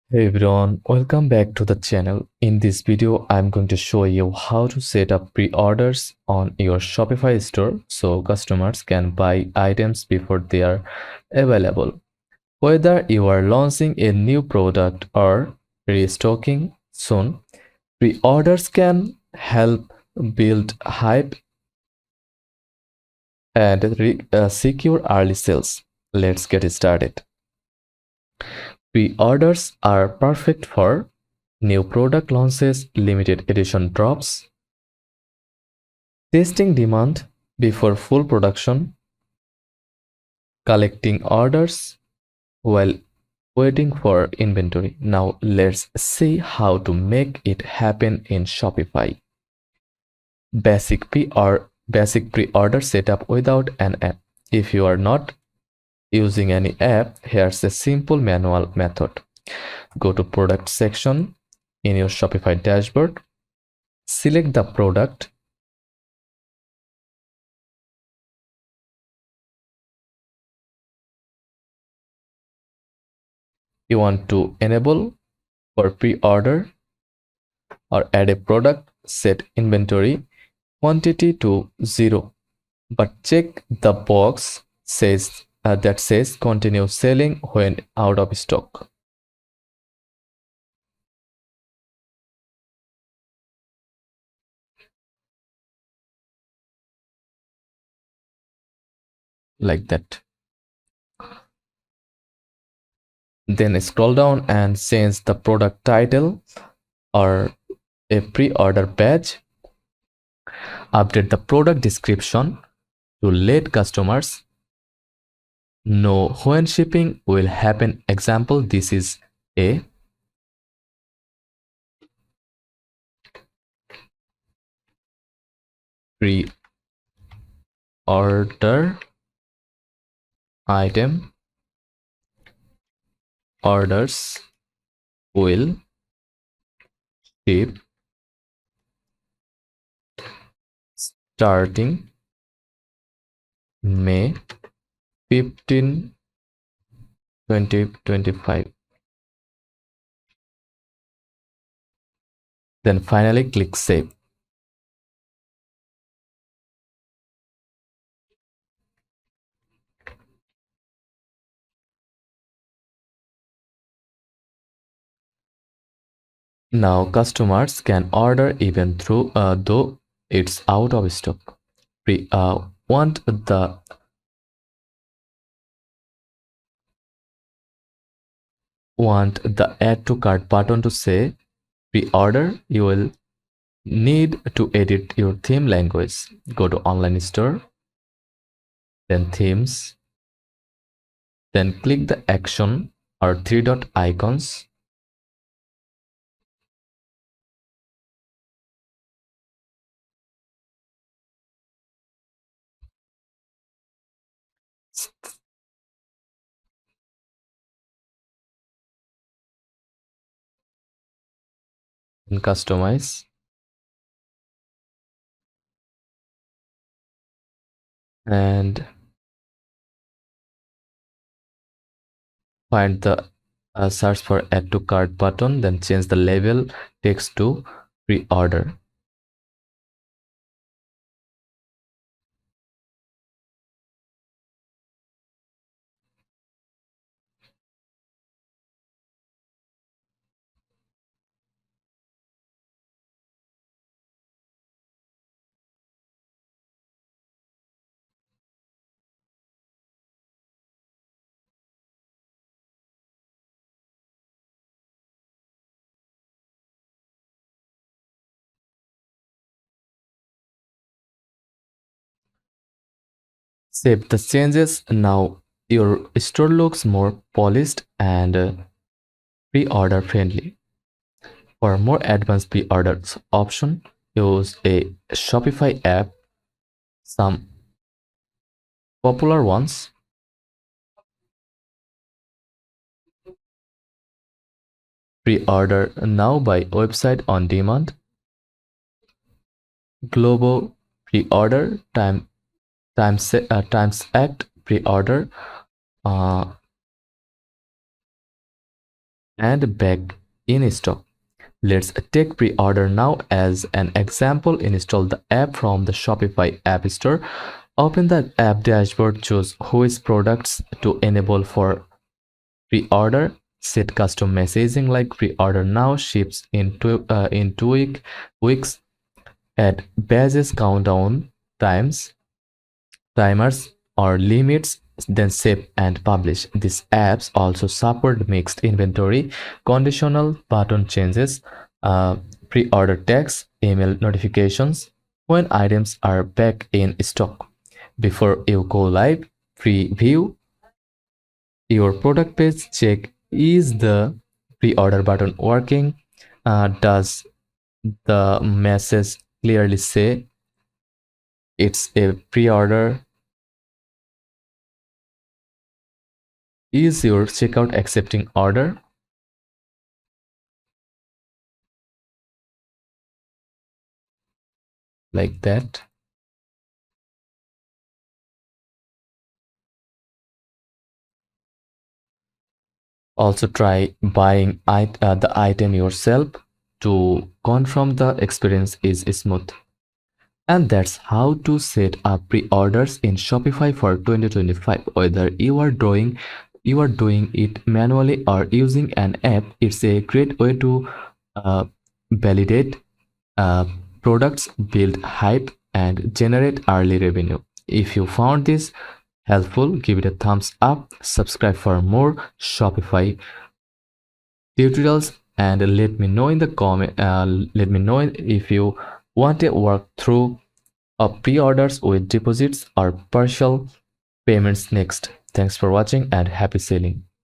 Hey everyone, welcome back to the channel. In this video, I'm going to show you how to set up pre-orders on your Shopify store so customers can buy items before they are available. Whether you are launching a new product or restocking soon, pre-orders can help build hype and secure early sales. Let's get started. Pre-orders are perfect for new product launches, limited edition drops, testing demand before full production, collecting orders while waiting for inventory. Now let's see how to make it happen in Shopify. Basic pre-order setup without an app. If you are not using any app, here's a simple manual method. Go to product section in your Shopify dashboard, select the product you want to enable for pre-order or add a product, set inventory quantity to 0, but check the box that says continue selling when out of stock. Like that. Then scroll down and change the product title or a pre-order badge. Update the product description to let customers know when shipping will happen. Example, this is a pre-order item. Orders will ship starting May 15, 2025. Then finally click save. Now customers can order even though it's out of stock. We want the add to cart button to say pre-order. You will need to edit your theme language. Go to online store, then themes, then click the action or three dot icons. And customize and find the search for add to cart button, then change the label text to pre-order. Save the changes. Now your store looks more polished and pre-order friendly. For more advanced pre-orders option, use a Shopify app. Some popular ones: pre-order now by website on demand, Globo pre-order, times act pre-order, uh, and back in stock. Let's take pre-order now as an example. Install the app from the Shopify App Store. Open the app dashboard, choose which products to enable for pre-order. Set custom messaging like pre-order now, ships in weeks. Add badges, countdown times, timers or limits, then save and publish. These apps also support mixed inventory, conditional button changes, pre-order tags, email notifications when items are back in stock. Before you go live, preview your product page. Check, is the pre-order button working? Does the message clearly say it's a pre-order? Is your checkout accepting order? Like that. Also try buying the item yourself to confirm the experience is smooth. And that's how to set up pre-orders in Shopify for 2025. Whether you are doing it manually or using an app, it's a great way to uh, validate uh, products, build hype, and generate early revenue. If you found this helpful, give it a thumbs up, subscribe for more Shopify tutorials, and let me know in the comment. Let me know if you want to work through pre-orders with deposits or partial payments next. Thanks for watching and happy selling.